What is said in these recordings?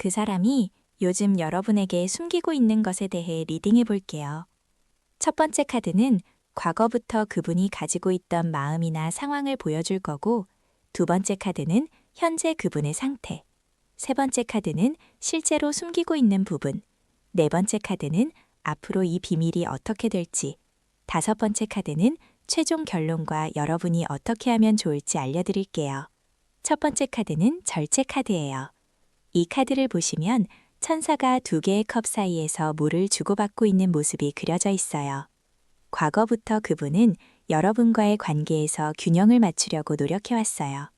그 사람이 요즘 여러분에게 숨기고 있는 것에 대해 리딩해 볼게요. 첫 번째 카드는 과거부터 그분이 가지고 있던 마음이나 상황을 보여줄 거고, 두 번째 카드는 현재 그분의 상태, 세 번째 카드는 실제로 숨기고 있는 부분, 네 번째 카드는 앞으로 이 비밀이 어떻게 될지, 다섯 번째 카드는 최종 결론과 여러분이 어떻게 하면 좋을지 알려드릴게요. 첫 번째 카드는 절제 카드예요. 이 카드를 보시면 천사가 두 개의 컵 사이에서 물을 주고받고 있는 모습이 그려져 있어요. 과거부터 그분은 여러분과의 관계에서 균형을 맞추려고 노력해왔어요.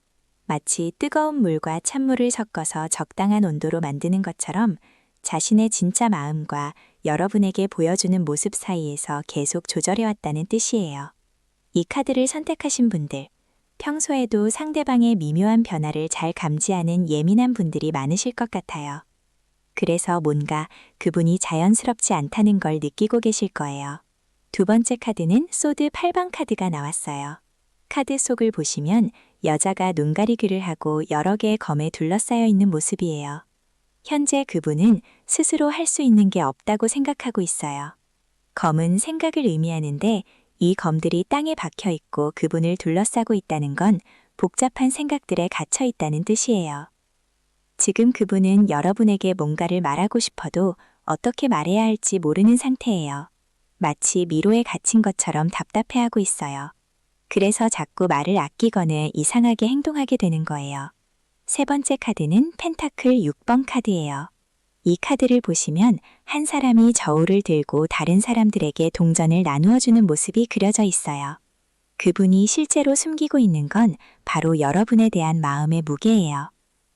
마치 뜨거운 물과 찬물을 섞어서 적당한 온도로 만드는 것처럼 자신의 진짜 마음과 여러분에게 보여주는 모습 사이에서 계속 조절해왔다는 뜻이에요. 이 카드를 선택하신 분들, 평소에도 상대방의 미묘한 변화를 잘 감지하는 예민한 분들이 많으실 것 같아요. 그래서 뭔가 그분이 자연스럽지 않다는 걸 느끼고 계실 거예요. 두 번째 카드는 소드 8방 카드가 나왔어요. 카드 속을 보시면 여자가 눈가리귀를 하고 여러 개의 검에 둘러싸여 있는 모습이에요. 현재 그분은 스스로 할 수 있는 게 없다고 생각하고 있어요. 검은 생각을 의미하는데 이 검들이 땅에 박혀 있고 그분을 둘러싸고 있다는 건 복잡한 생각들에 갇혀 있다는 뜻이에요. 지금 그분은 여러분에게 뭔가를 말하고 싶어도 어떻게 말해야 할지 모르는 상태예요. 마치 미로에 갇힌 것처럼 답답해하고 있어요. 그래서 자꾸 말을 아끼거나 이상하게 행동하게 되는 거예요. 세 번째 카드는 펜타클 6번 카드예요. 이 카드를 보시면 한 사람이 저울을 들고 다른 사람들에게 동전을 나누어주는 모습이 그려져 있어요. 그분이 실제로 숨기고 있는 건 바로 여러분에 대한 마음의 무게예요.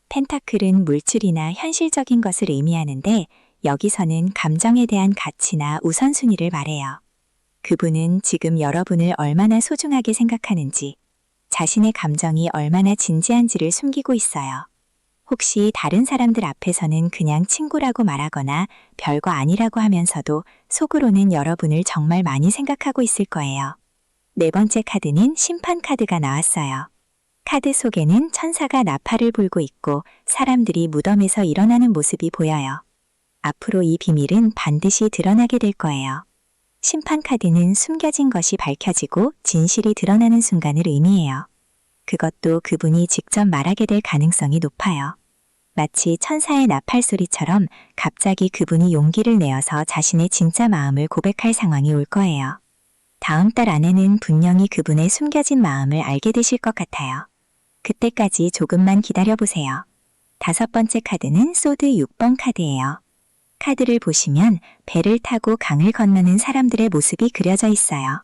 펜타클은 물질이나 현실적인 것을 의미하는데 여기서는 감정에 대한 가치나 우선순위를 말해요. 그분은 지금 여러분을 얼마나 소중하게 생각하는지, 자신의 감정이 얼마나 진지한지를 숨기고 있어요. 혹시 다른 사람들 앞에서는 그냥 친구라고 말하거나 별거 아니라고 하면서도 속으로는 여러분을 정말 많이 생각하고 있을 거예요. 네 번째 카드는 심판 카드가 나왔어요. 카드 속에는 천사가 나팔을 불고 있고 사람들이 무덤에서 일어나는 모습이 보여요. 앞으로 이 비밀은 반드시 드러나게 될 거예요. 심판 카드는 숨겨진 것이 밝혀지고 진실이 드러나는 순간을 의미해요. 그것도 그분이 직접 말하게 될 가능성이 높아요. 마치 천사의 나팔 소리처럼 갑자기 그분이 용기를 내어서 자신의 진짜 마음을 고백할 상황이 올 거예요. 다음 달 안에는 분명히 그분의 숨겨진 마음을 알게 되실 것 같아요. 그때까지 조금만 기다려보세요. 다섯 번째 카드는 소드 6번 카드예요. 카드를 보시면 배를 타고 강을 건너는 사람들의 모습이 그려져 있어요.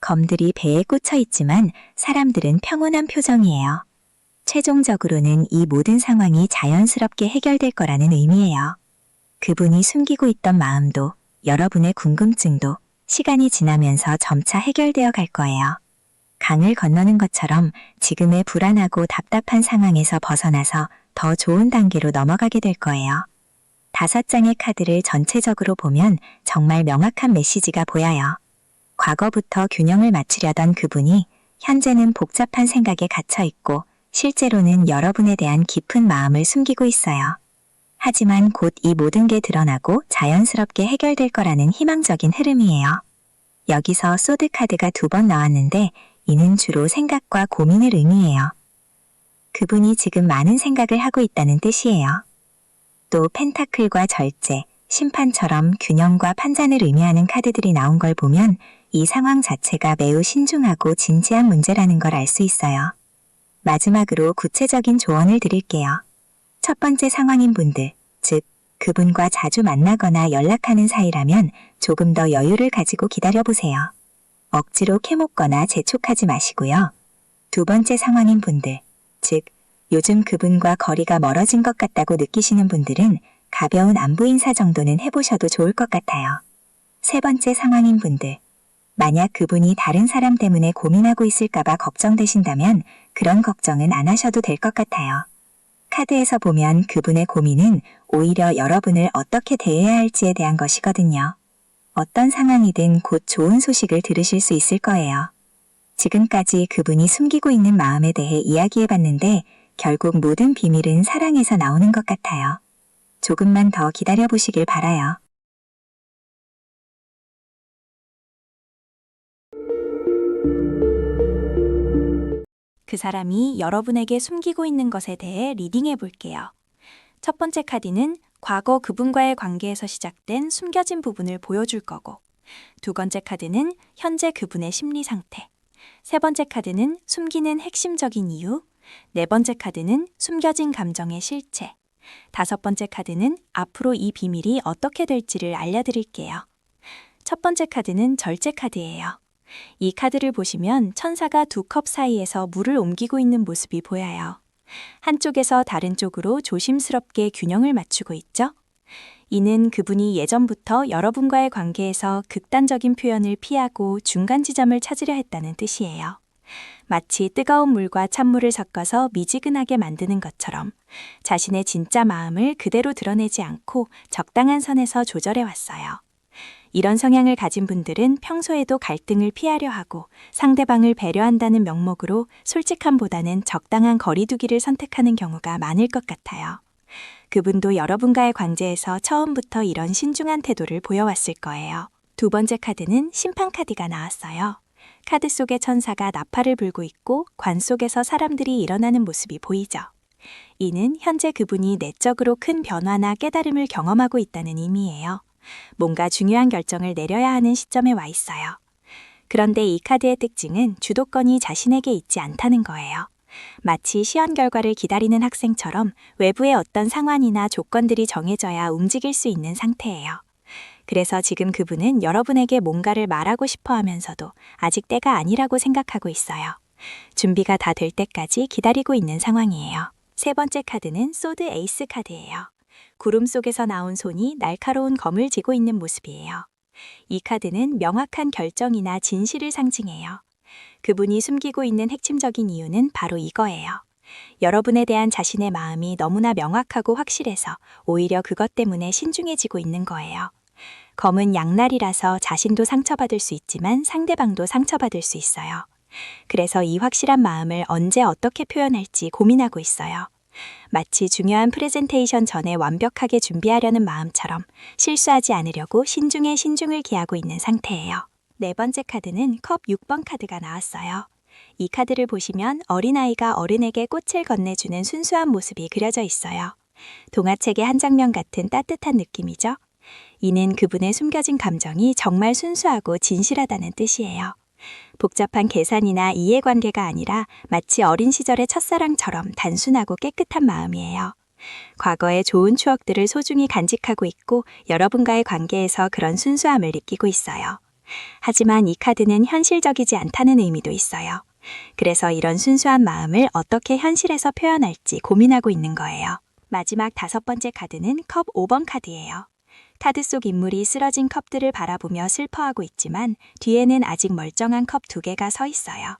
검들이 배에 꽂혀 있지만 사람들은 평온한 표정이에요. 최종적으로는 이 모든 상황이 자연스럽게 해결될 거라는 의미예요. 그분이 숨기고 있던 마음도, 여러분의 궁금증도 시간이 지나면서 점차 해결되어 갈 거예요. 강을 건너는 것처럼 지금의 불안하고 답답한 상황에서 벗어나서 더 좋은 단계로 넘어가게 될 거예요. 다섯 장의 카드를 전체적으로 보면 정말 명확한 메시지가 보여요. 과거부터 균형을 맞추려던 그분이 현재는 복잡한 생각에 갇혀 있고 실제로는 여러분에 대한 깊은 마음을 숨기고 있어요. 하지만 곧 이 모든 게 드러나고 자연스럽게 해결될 거라는 희망적인 흐름이에요. 여기서 소드 카드가 2번 나왔는데 이는 주로 생각과 고민을 의미해요. 그분이 지금 많은 생각을 하고 있다는 뜻이에요. 또 펜타클과 절제, 심판처럼 균형과 판단을 의미하는 카드들이 나온 걸 보면 이 상황 자체가 매우 신중하고 진지한 문제라는 걸 알 수 있어요. 마지막으로 구체적인 조언을 드릴게요. 첫 번째 상황인 분들, 즉 그분과 자주 만나거나 연락하는 사이라면 조금 더 여유를 가지고 기다려보세요. 억지로 캐묻거나 재촉하지 마시고요. 두 번째 상황인 분들, 즉 요즘 그분과 거리가 멀어진 것 같다고 느끼시는 분들은 가벼운 안부 인사 정도는 해보셔도 좋을 것 같아요. 세 번째 상황인 분들, 만약 그분이 다른 사람 때문에 고민하고 있을까봐 걱정되신다면 그런 걱정은 안 하셔도 될 것 같아요. 카드에서 보면 그분의 고민은 오히려 여러분을 어떻게 대해야 할지에 대한 것이거든요. 어떤 상황이든 곧 좋은 소식을 들으실 수 있을 거예요. 지금까지 그분이 숨기고 있는 마음에 대해 이야기해봤는데 결국 모든 비밀은 사랑에서 나오는 것 같아요. 조금만 더 기다려 보시길 바라요. 그 사람이 여러분에게 숨기고 있는 것에 대해 리딩해 볼게요. 첫 번째 카드는 과거 그분과의 관계에서 시작된 숨겨진 부분을 보여줄 거고, 두 번째 카드는 현재 그분의 심리 상태, 세 번째 카드는 숨기는 핵심적인 이유, 네 번째 카드는 숨겨진 감정의 실체, 다섯 번째 카드는 앞으로 이 비밀이 어떻게 될지를 알려드릴게요. 첫 번째 카드는 절제 카드예요. 이 카드를 보시면 천사가 두 컵 사이에서 물을 옮기고 있는 모습이 보여요. 한쪽에서 다른 쪽으로 조심스럽게 균형을 맞추고 있죠. 이는 그분이 예전부터 여러분과의 관계에서 극단적인 표현을 피하고 중간 지점을 찾으려 했다는 뜻이에요. 마치 뜨거운 물과 찬물을 섞어서 미지근하게 만드는 것처럼 자신의 진짜 마음을 그대로 드러내지 않고 적당한 선에서 조절해 왔어요. 이런 성향을 가진 분들은 평소에도 갈등을 피하려 하고 상대방을 배려한다는 명목으로 솔직함보다는 적당한 거리두기를 선택하는 경우가 많을 것 같아요. 그분도 여러분과의 관계에서 처음부터 이런 신중한 태도를 보여왔을 거예요. 두 번째 카드는 심판 카드가 나왔어요. 카드 속의 천사가 나팔을 불고 있고 관 속에서 사람들이 일어나는 모습이 보이죠. 이는 현재 그분이 내적으로 큰 변화나 깨달음을 경험하고 있다는 의미예요. 뭔가 중요한 결정을 내려야 하는 시점에 와 있어요. 그런데 이 카드의 특징은 주도권이 자신에게 있지 않다는 거예요. 마치 시험 결과를 기다리는 학생처럼 외부의 어떤 상황이나 조건들이 정해져야 움직일 수 있는 상태예요. 그래서 지금 그분은 여러분에게 뭔가를 말하고 싶어 하면서도 아직 때가 아니라고 생각하고 있어요. 준비가 다 될 때까지 기다리고 있는 상황이에요. 세 번째 카드는 소드 에이스 카드예요. 구름 속에서 나온 손이 날카로운 검을 쥐고 있는 모습이에요. 이 카드는 명확한 결정이나 진실을 상징해요. 그분이 숨기고 있는 핵심적인 이유는 바로 이거예요. 여러분에 대한 자신의 마음이 너무나 명확하고 확실해서 오히려 그것 때문에 신중해지고 있는 거예요. 검은 양날이라서 자신도 상처받을 수 있지만 상대방도 상처받을 수 있어요. 그래서 이 확실한 마음을 언제 어떻게 표현할지 고민하고 있어요. 마치 중요한 프레젠테이션 전에 완벽하게 준비하려는 마음처럼 실수하지 않으려고 신중에 신중을 기하고 있는 상태예요. 네 번째 카드는 컵 6번 카드가 나왔어요. 이 카드를 보시면 어린아이가 어른에게 꽃을 건네주는 순수한 모습이 그려져 있어요. 동화책의 한 장면 같은 따뜻한 느낌이죠. 이는 그분의 숨겨진 감정이 정말 순수하고 진실하다는 뜻이에요. 복잡한 계산이나 이해관계가 아니라 마치 어린 시절의 첫사랑처럼 단순하고 깨끗한 마음이에요. 과거의 좋은 추억들을 소중히 간직하고 있고 여러분과의 관계에서 그런 순수함을 느끼고 있어요. 하지만 이 카드는 현실적이지 않다는 의미도 있어요. 그래서 이런 순수한 마음을 어떻게 현실에서 표현할지 고민하고 있는 거예요. 마지막 다섯 번째 카드는 컵 5번 카드예요. 카드 속 인물이 쓰러진 컵들을 바라보며 슬퍼하고 있지만 뒤에는 아직 멀쩡한 컵 2개가 서 있어요.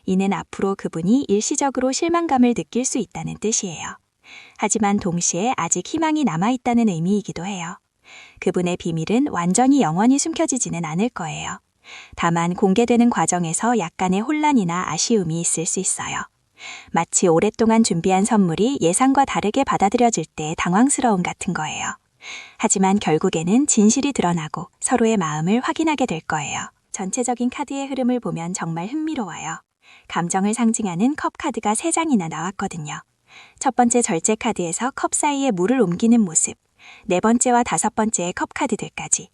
이는 앞으로 그분이 일시적으로 실망감을 느낄 수 있다는 뜻이에요. 하지만 동시에 아직 희망이 남아있다는 의미이기도 해요. 그분의 비밀은 완전히 영원히 숨겨지지는 않을 거예요. 다만 공개되는 과정에서 약간의 혼란이나 아쉬움이 있을 수 있어요. 마치 오랫동안 준비한 선물이 예상과 다르게 받아들여질 때 당황스러움 같은 거예요. 하지만 결국에는 진실이 드러나고 서로의 마음을 확인하게 될 거예요. 전체적인 카드의 흐름을 보면 정말 흥미로워요. 감정을 상징하는 컵 카드가 3장이나 나왔거든요. 첫 번째 절제 카드에서 컵 사이에 물을 옮기는 모습, 네 번째와 다섯 번째의 컵 카드들까지.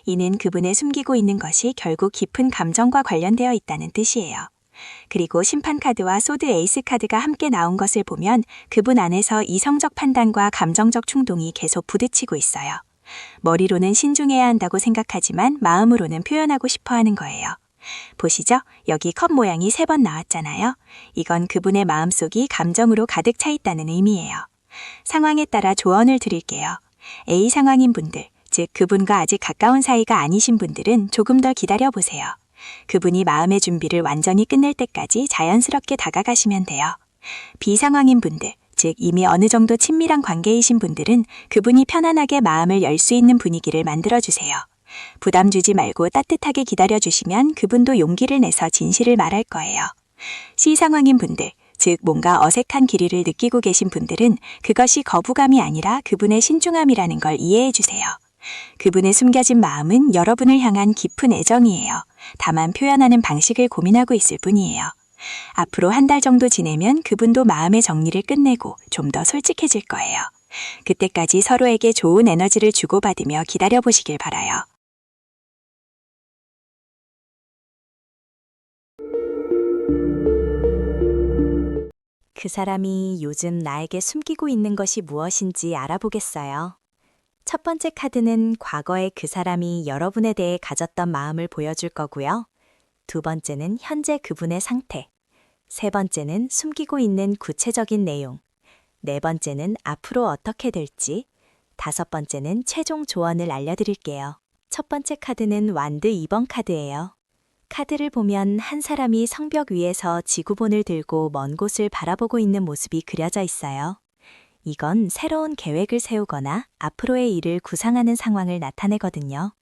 이는 그분의 숨기고 있는 것이 결국 깊은 감정과 관련되어 있다는 뜻이에요. 그리고 심판 카드와 소드 에이스 카드가 함께 나온 것을 보면 그분 안에서 이성적 판단과 감정적 충동이 계속 부딪히고 있어요. 머리로는 신중해야 한다고 생각하지만 마음으로는 표현하고 싶어 하는 거예요. 보시죠? 여기 컵 모양이 3번 나왔잖아요. 이건 그분의 마음속이 감정으로 가득 차 있다는 의미예요. 상황에 따라 조언을 드릴게요. A 상황인 분들, 즉 그분과 아직 가까운 사이가 아니신 분들은 조금 더 기다려보세요. 그분이 마음의 준비를 완전히 끝낼 때까지 자연스럽게 다가가시면 돼요. B 상황인 분들, 즉 이미 어느 정도 친밀한 관계이신 분들은 그분이 편안하게 마음을 열 수 있는 분위기를 만들어주세요. 부담 주지 말고 따뜻하게 기다려주시면 그분도 용기를 내서 진실을 말할 거예요. C 상황인 분들, 즉 뭔가 어색한 기류를 느끼고 계신 분들은 그것이 거부감이 아니라 그분의 신중함이라는 걸 이해해 주세요. 그분의 숨겨진 마음은 여러분을 향한 깊은 애정이에요. 다만 표현하는 방식을 고민하고 있을 뿐이에요. 앞으로 한 달 정도 지내면 그분도 마음의 정리를 끝내고 좀 더 솔직해질 거예요. 그때까지 서로에게 좋은 에너지를 주고받으며 기다려보시길 바라요. 그 사람이 요즘 나에게 숨기고 있는 것이 무엇인지 알아보겠어요. 첫 번째 카드는 과거에 그 사람이 여러분에 대해 가졌던 마음을 보여줄 거고요. 두 번째는 현재 그분의 상태. 세 번째는 숨기고 있는 구체적인 내용. 네 번째는 앞으로 어떻게 될지. 다섯 번째는 최종 조언을 알려드릴게요. 첫 번째 카드는 완드 2번 카드예요. 카드를 보면 한 사람이 성벽 위에서 지구본을 들고 먼 곳을 바라보고 있는 모습이 그려져 있어요. 이건 새로운 계획을 세우거나 앞으로의 일을 구상하는 상황을 나타내거든요.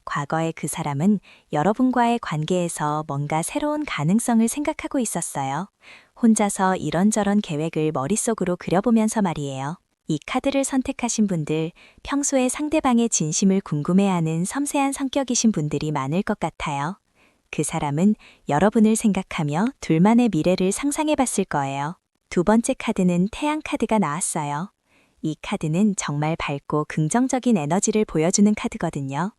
과거의 그 사람은 여러분과의 관계에서 뭔가 새로운 가능성을 생각하고 있었어요. 혼자서 이런저런 계획을 머릿속으로 그려보면서 말이에요. 이 카드를 선택하신 분들, 평소에 상대방의 진심을 궁금해하는 섬세한 성격이신 분들이 많을 것 같아요. 그 사람은 여러분을 생각하며 둘만의 미래를 상상해 봤을 거예요. 두 번째 카드는 태양 카드가 나왔어요. 이 카드는 정말 밝고 긍정적인 에너지를 보여주는 카드거든요.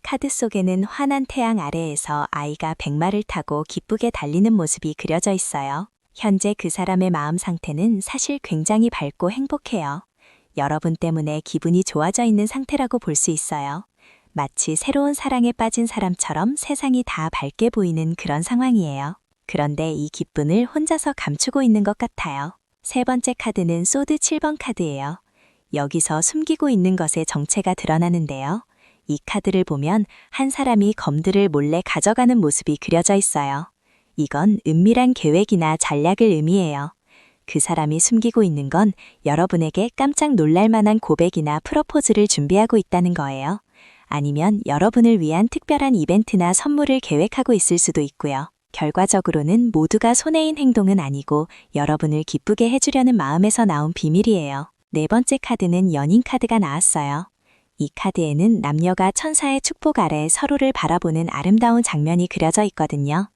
카드 속에는 환한 태양 아래에서 아이가 백마를 타고 기쁘게 달리는 모습이 그려져 있어요. 현재 그 사람의 마음 상태는 사실 굉장히 밝고 행복해요. 여러분 때문에 기분이 좋아져 있는 상태라고 볼 수 있어요. 마치 새로운 사랑에 빠진 사람처럼 세상이 다 밝게 보이는 그런 상황이에요. 그런데 이 기쁨을 혼자서 감추고 있는 것 같아요. 세 번째 카드는 소드 7번 카드예요. 여기서 숨기고 있는 것의 정체가 드러나는데요. 이 카드를 보면 한 사람이 검들을 몰래 가져가는 모습이 그려져 있어요. 이건 은밀한 계획이나 전략을 의미해요. 그 사람이 숨기고 있는 건 여러분에게 깜짝 놀랄 만한 고백이나 프로포즈를 준비하고 있다는 거예요. 아니면 여러분을 위한 특별한 이벤트나 선물을 계획하고 있을 수도 있고요. 결과적으로는 모두가 손해인 행동은 아니고 여러분을 기쁘게 해주려는 마음에서 나온 비밀이에요. 네 번째 카드는 연인 카드가 나왔어요. 이 카드에는 남녀가 천사의 축복 아래 서로를 바라보는 아름다운 장면이 그려져 있거든요.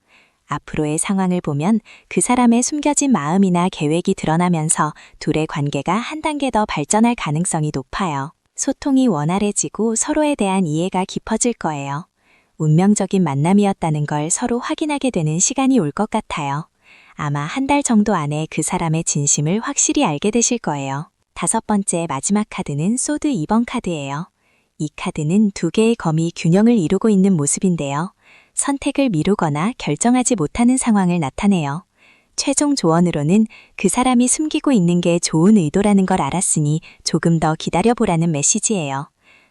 앞으로의 상황을 보면 그 사람의 숨겨진 마음이나 계획이 드러나면서 둘의 관계가 한 단계 더 발전할 가능성이 높아요. 소통이 원활해지고 서로에 대한 이해가 깊어질 거예요. 운명적인 만남이었다는 걸 서로 확인하게 되는 시간이 올 것 같아요. 아마 한 달 정도 안에 그 사람의 진심을 확실히 알게 되실 거예요. 다섯 번째 마지막 카드는 소드 2번 카드예요. 이 카드는 두 개의 검이 균형을 이루고 있는 모습인데요. 선택을 미루거나 결정하지 못하는 상황을 나타내요. 최종 조언으로는 그 사람이 숨기고 있는 게 좋은 의도라는 걸 알았으니 조금 더 기다려보라는 메시지예요.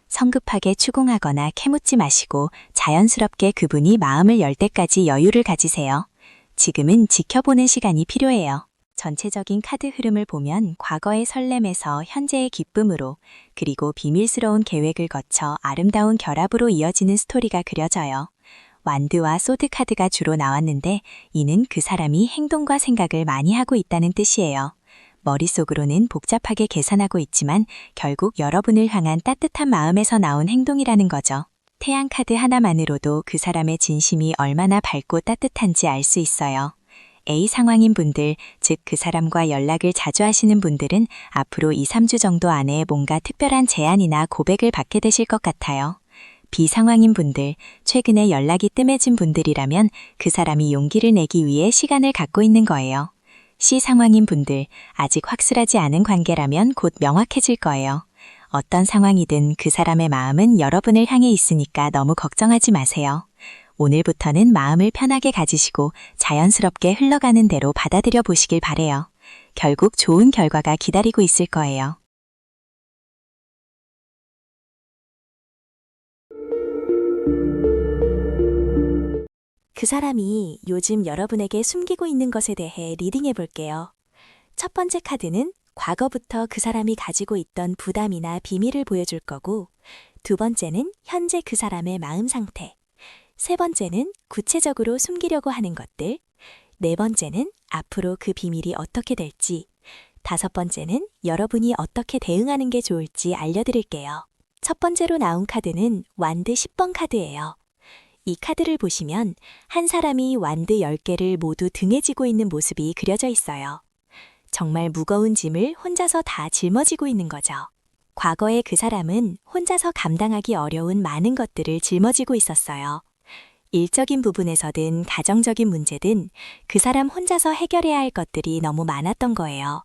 성급하게 추궁하거나 캐묻지 마시고 자연스럽게 그분이 마음을 열 때까지 여유를 가지세요. 지금은 지켜보는 시간이 필요해요. 전체적인 카드 흐름을 보면 과거의 설렘에서 현재의 기쁨으로 그리고 비밀스러운 계획을 거쳐 아름다운 결합으로 이어지는 스토리가 그려져요. 완드와 소드 카드가 주로 나왔는데 이는 그 사람이 행동과 생각을 많이 하고 있다는 뜻이에요. 머릿속으로는 복잡하게 계산하고 있지만 결국 여러분을 향한 따뜻한 마음에서 나온 행동이라는 거죠. 태양 카드 하나만으로도 그 사람의 진심이 얼마나 밝고 따뜻한지 알 수 있어요. A 상황인 분들, 즉 그 사람과 연락을 자주 하시는 분들은 앞으로 2, 3주 정도 안에 뭔가 특별한 제안이나 고백을 받게 되실 것 같아요. B 상황인 분들, 최근에 연락이 뜸해진 분들이라면 그 사람이 용기를 내기 위해 시간을 갖고 있는 거예요. C 상황인 분들, 아직 확실하지 않은 관계라면 곧 명확해질 거예요. 어떤 상황이든 그 사람의 마음은 여러분을 향해 있으니까 너무 걱정하지 마세요. 오늘부터는 마음을 편하게 가지시고 자연스럽게 흘러가는 대로 받아들여 보시길 바래요. 결국 좋은 결과가 기다리고 있을 거예요. 그 사람이 요즘 여러분에게 숨기고 있는 것에 대해 리딩해 볼게요. 첫 번째 카드는 과거부터 그 사람이 가지고 있던 부담이나 비밀을 보여줄 거고, 두 번째는 현재 그 사람의 마음 상태, 세 번째는 구체적으로 숨기려고 하는 것들, 네 번째는 앞으로 그 비밀이 어떻게 될지, 다섯 번째는 여러분이 어떻게 대응하는 게 좋을지 알려드릴게요. 첫 번째로 나온 카드는 완드 10번 카드예요. 이 카드를 보시면 한 사람이 완드 10개를 모두 등에 지고 있는 모습이 그려져 있어요. 정말 무거운 짐을 혼자서 다 짊어지고 있는 거죠. 과거에 그 사람은 혼자서 감당하기 어려운 많은 것들을 짊어지고 있었어요. 일적인 부분에서든 가정적인 문제든 그 사람 혼자서 해결해야 할 것들이 너무 많았던 거예요.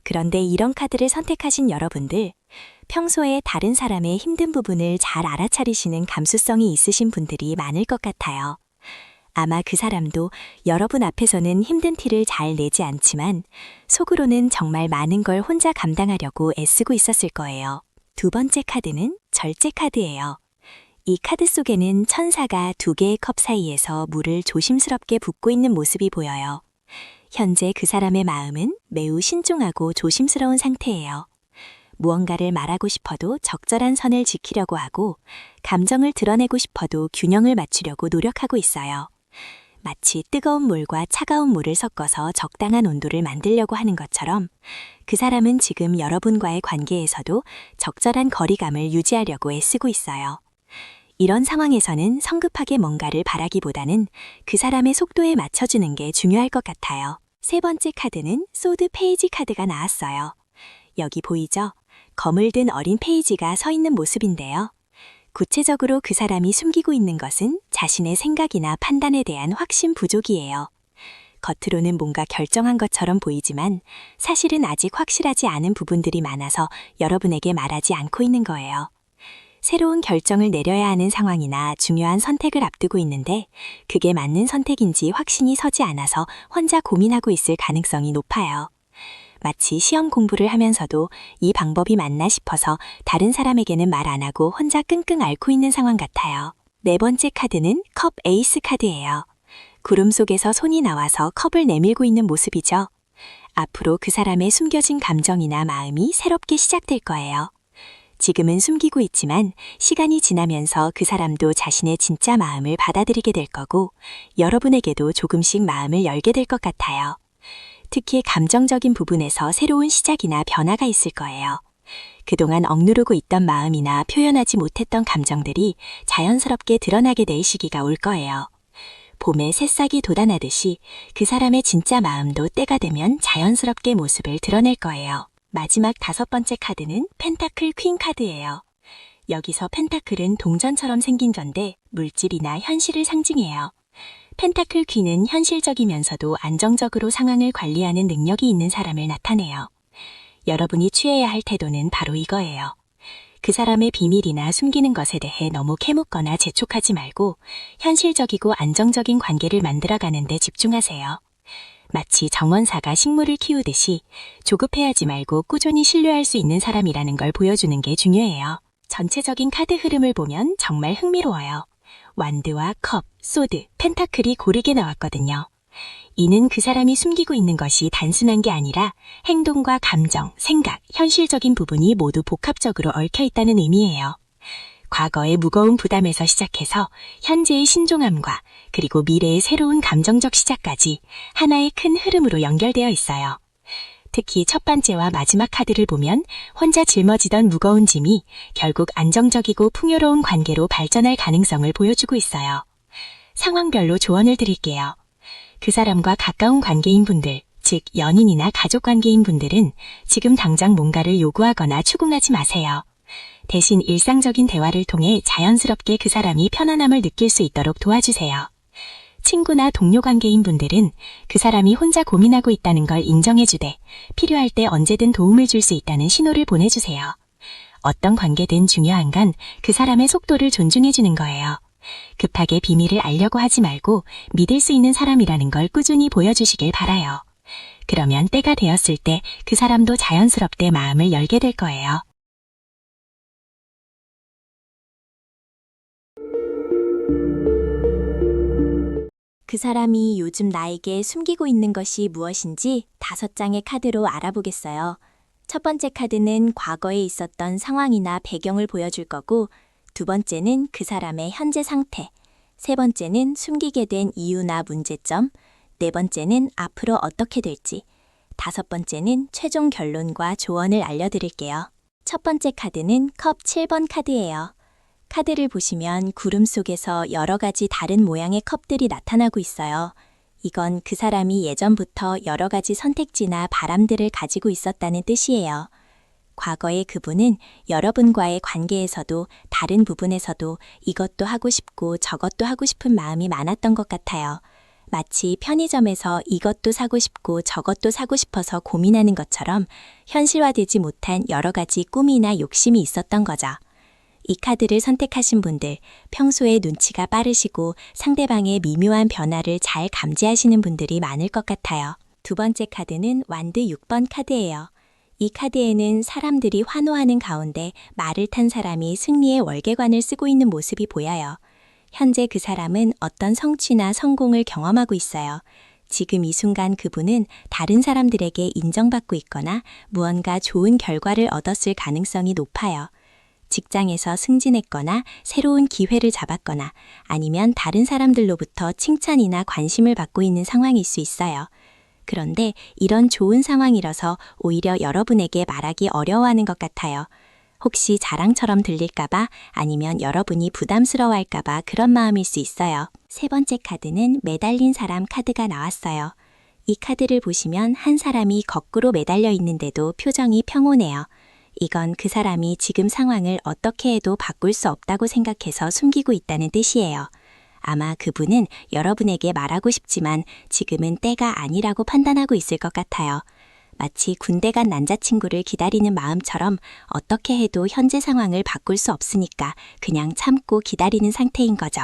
그런데 이런 카드를 선택하신 여러분들, 평소에 다른 사람의 힘든 부분을 잘 알아차리시는 감수성이 있으신 분들이 많을 것 같아요. 아마 그 사람도 여러분 앞에서는 힘든 티를 잘 내지 않지만 속으로는 정말 많은 걸 혼자 감당하려고 애쓰고 있었을 거예요. 두 번째 카드는 절제 카드예요. 이 카드 속에는 천사가 두 개의 컵 사이에서 물을 조심스럽게 붓고 있는 모습이 보여요. 현재 그 사람의 마음은 매우 신중하고 조심스러운 상태예요. 무언가를 말하고 싶어도 적절한 선을 지키려고 하고, 감정을 드러내고 싶어도 균형을 맞추려고 노력하고 있어요. 마치 뜨거운 물과 차가운 물을 섞어서 적당한 온도를 만들려고 하는 것처럼 그 사람은 지금 여러분과의 관계에서도 적절한 거리감을 유지하려고 애쓰고 있어요. 이런 상황에서는 성급하게 뭔가를 바라기보다는 그 사람의 속도에 맞춰주는 게 중요할 것 같아요. 세 번째 카드는 소드 페이지 카드가 나왔어요. 여기 보이죠? 검을 든 어린 페이지가 서 있는 모습인데요. 구체적으로 그 사람이 숨기고 있는 것은 자신의 생각이나 판단에 대한 확신 부족이에요. 겉으로는 뭔가 결정한 것처럼 보이지만 사실은 아직 확실하지 않은 부분들이 많아서 여러분에게 말하지 않고 있는 거예요. 새로운 결정을 내려야 하는 상황이나 중요한 선택을 앞두고 있는데 그게 맞는 선택인지 확신이 서지 않아서 혼자 고민하고 있을 가능성이 높아요. 마치 시험 공부를 하면서도 이 방법이 맞나 싶어서 다른 사람에게는 말 안 하고 혼자 끙끙 앓고 있는 상황 같아요. 네 번째 카드는 컵 에이스 카드예요. 구름 속에서 손이 나와서 컵을 내밀고 있는 모습이죠. 앞으로 그 사람의 숨겨진 감정이나 마음이 새롭게 시작될 거예요. 지금은 숨기고 있지만 시간이 지나면서 그 사람도 자신의 진짜 마음을 받아들이게 될 거고 여러분에게도 조금씩 마음을 열게 될 것 같아요. 특히 감정적인 부분에서 새로운 시작이나 변화가 있을 거예요. 그동안 억누르고 있던 마음이나 표현하지 못했던 감정들이 자연스럽게 드러나게 될 시기가 올 거예요. 봄에 새싹이 돋아나듯이 그 사람의 진짜 마음도 때가 되면 자연스럽게 모습을 드러낼 거예요. 마지막 다섯 번째 카드는 펜타클 퀸 카드예요. 여기서 펜타클은 동전처럼 생긴 건데 물질이나 현실을 상징해요. 펜타클 퀸은 현실적이면서도 안정적으로 상황을 관리하는 능력이 있는 사람을 나타내요. 여러분이 취해야 할 태도는 바로 이거예요. 그 사람의 비밀이나 숨기는 것에 대해 너무 캐묻거나 재촉하지 말고 현실적이고 안정적인 관계를 만들어가는 데 집중하세요. 마치 정원사가 식물을 키우듯이 조급해하지 말고 꾸준히 신뢰할 수 있는 사람이라는 걸 보여주는 게 중요해요. 전체적인 카드 흐름을 보면 정말 흥미로워요. 완드와 컵, 소드, 펜타클이 고르게 나왔거든요. 이는 그 사람이 숨기고 있는 것이 단순한 게 아니라 행동과 감정, 생각, 현실적인 부분이 모두 복합적으로 얽혀 있다는 의미예요. 과거의 무거운 부담에서 시작해서 현재의 신중함과 그리고 미래의 새로운 감정적 시작까지 하나의 큰 흐름으로 연결되어 있어요. 특히 첫 번째와 마지막 카드를 보면 혼자 짊어지던 무거운 짐이 결국 안정적이고 풍요로운 관계로 발전할 가능성을 보여주고 있어요. 상황별로 조언을 드릴게요. 그 사람과 가까운 관계인 분들, 즉 연인이나 가족 관계인 분들은 지금 당장 뭔가를 요구하거나 추궁하지 마세요. 대신 일상적인 대화를 통해 자연스럽게 그 사람이 편안함을 느낄 수 있도록 도와주세요. 친구나 동료 관계인 분들은 그 사람이 혼자 고민하고 있다는 걸 인정해주되 필요할 때 언제든 도움을 줄 수 있다는 신호를 보내주세요. 어떤 관계든 중요한 건 그 사람의 속도를 존중해주는 거예요. 급하게 비밀을 알려고 하지 말고 믿을 수 있는 사람이라는 걸 꾸준히 보여주시길 바라요. 그러면 때가 되었을 때 그 사람도 자연스럽게 마음을 열게 될 거예요. 그 사람이 요즘 나에게 숨기고 있는 것이 무엇인지 5장의 카드로 알아보겠어요. 첫 번째 카드는 과거에 있었던 상황이나 배경을 보여줄 거고, 두 번째는 그 사람의 현재 상태, 세 번째는 숨기게 된 이유나 문제점, 네 번째는 앞으로 어떻게 될지, 다섯 번째는 최종 결론과 조언을 알려드릴게요. 첫 번째 카드는 컵 7번 카드예요. 카드를 보시면 구름 속에서 여러 가지 다른 모양의 컵들이 나타나고 있어요. 이건 그 사람이 예전부터 여러 가지 선택지나 바람들을 가지고 있었다는 뜻이에요. 과거의 그분은 여러분과의 관계에서도 다른 부분에서도 이것도 하고 싶고 저것도 하고 싶은 마음이 많았던 것 같아요. 마치 편의점에서 이것도 사고 싶고 저것도 사고 싶어서 고민하는 것처럼 현실화되지 못한 여러 가지 꿈이나 욕심이 있었던 거죠. 이 카드를 선택하신 분들, 평소에 눈치가 빠르시고 상대방의 미묘한 변화를 잘 감지하시는 분들이 많을 것 같아요. 두 번째 카드는 완드 6번 카드예요. 이 카드에는 사람들이 환호하는 가운데 말을 탄 사람이 승리의 월계관을 쓰고 있는 모습이 보여요. 현재 그 사람은 어떤 성취나 성공을 경험하고 있어요. 지금 이 순간 그분은 다른 사람들에게 인정받고 있거나 무언가 좋은 결과를 얻었을 가능성이 높아요. 직장에서 승진했거나 새로운 기회를 잡았거나 아니면 다른 사람들로부터 칭찬이나 관심을 받고 있는 상황일 수 있어요. 그런데 이런 좋은 상황이라서 오히려 여러분에게 말하기 어려워하는 것 같아요. 혹시 자랑처럼 들릴까봐 아니면 여러분이 부담스러워할까봐 그런 마음일 수 있어요. 세 번째 카드는 매달린 사람 카드가 나왔어요. 이 카드를 보시면 한 사람이 거꾸로 매달려 있는데도 표정이 평온해요. 이건 그 사람이 지금 상황을 어떻게 해도 바꿀 수 없다고 생각해서 숨기고 있다는 뜻이에요. 아마 그분은 여러분에게 말하고 싶지만 지금은 때가 아니라고 판단하고 있을 것 같아요. 마치 군대 간 남자친구를 기다리는 마음처럼 어떻게 해도 현재 상황을 바꿀 수 없으니까 그냥 참고 기다리는 상태인 거죠.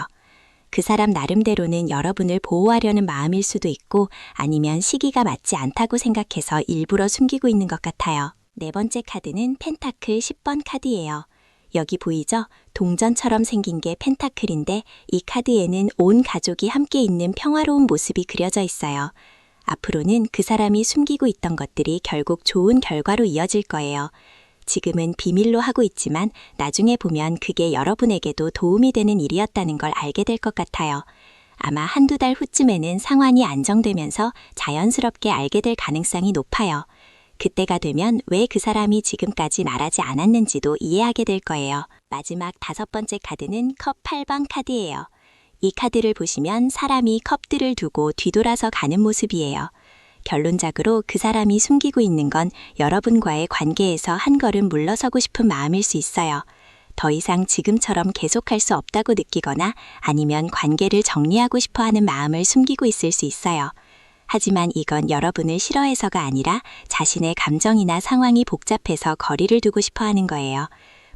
그 사람 나름대로는 여러분을 보호하려는 마음일 수도 있고 아니면 시기가 맞지 않다고 생각해서 일부러 숨기고 있는 것 같아요. 네 번째 카드는 펜타클 10번 카드예요. 여기 보이죠? 동전처럼 생긴 게 펜타클인데 이 카드에는 온 가족이 함께 있는 평화로운 모습이 그려져 있어요. 앞으로는 그 사람이 숨기고 있던 것들이 결국 좋은 결과로 이어질 거예요. 지금은 비밀로 하고 있지만 나중에 보면 그게 여러분에게도 도움이 되는 일이었다는 걸 알게 될 것 같아요. 아마 한두 달 후쯤에는 상황이 안정되면서 자연스럽게 알게 될 가능성이 높아요. 그때가 되면 왜 그 사람이 지금까지 말하지 않았는지도 이해하게 될 거예요. 마지막 다섯 번째 카드는 컵 8번 카드예요. 이 카드를 보시면 사람이 컵들을 두고 뒤돌아서 가는 모습이에요. 결론적으로 그 사람이 숨기고 있는 건 여러분과의 관계에서 한 걸음 물러서고 싶은 마음일 수 있어요. 더 이상 지금처럼 계속할 수 없다고 느끼거나 아니면 관계를 정리하고 싶어 하는 마음을 숨기고 있을 수 있어요. 하지만 이건 여러분을 싫어해서가 아니라 자신의 감정이나 상황이 복잡해서 거리를 두고 싶어 하는 거예요.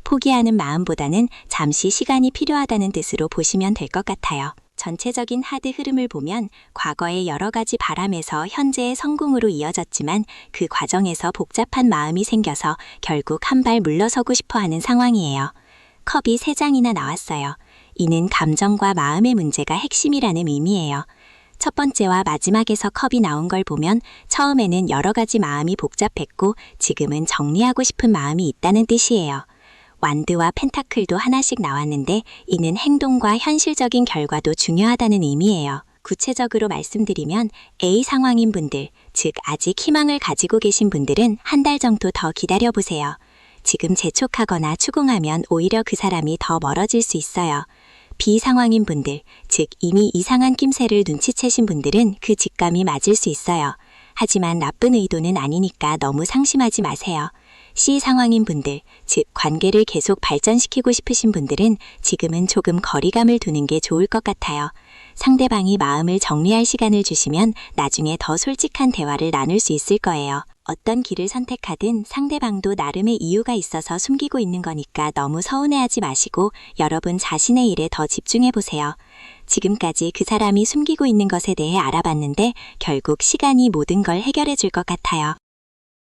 포기하는 마음보다는 잠시 시간이 필요하다는 뜻으로 보시면 될 것 같아요. 전체적인 하드 흐름을 보면 과거의 여러 가지 바람에서 현재의 성공으로 이어졌지만 그 과정에서 복잡한 마음이 생겨서 결국 한 발 물러서고 싶어 하는 상황이에요. 컵이 3장이나 나왔어요. 이는 감정과 마음의 문제가 핵심이라는 의미예요. 첫 번째와 마지막에서 컵이 나온 걸 보면 처음에는 여러 가지 마음이 복잡했고 지금은 정리하고 싶은 마음이 있다는 뜻이에요. 완드와 펜타클도 하나씩 나왔는데 이는 행동과 현실적인 결과도 중요하다는 의미예요. 구체적으로 말씀드리면 A 상황인 분들, 즉 아직 희망을 가지고 계신 분들은 한 달 정도 더 기다려보세요. 지금 재촉하거나 추궁하면 오히려 그 사람이 더 멀어질 수 있어요. B 상황인 분들, 즉 이미 이상한 낌새를 눈치채신 분들은 그 직감이 맞을 수 있어요. 하지만 나쁜 의도는 아니니까 너무 상심하지 마세요. C 상황인 분들, 즉 관계를 계속 발전시키고 싶으신 분들은 지금은 조금 거리감을 두는 게 좋을 것 같아요. 상대방이 마음을 정리할 시간을 주시면 나중에 더 솔직한 대화를 나눌 수 있을 거예요. 어떤 길을 선택하든 상대방도 나름의 이유가 있어서 숨기고 있는 거니까 너무 서운해하지 마시고 여러분 자신의 일에 더 집중해보세요. 지금까지 그 사람이 숨기고 있는 것에 대해 알아봤는데 결국 시간이 모든 걸 해결해 줄 것 같아요.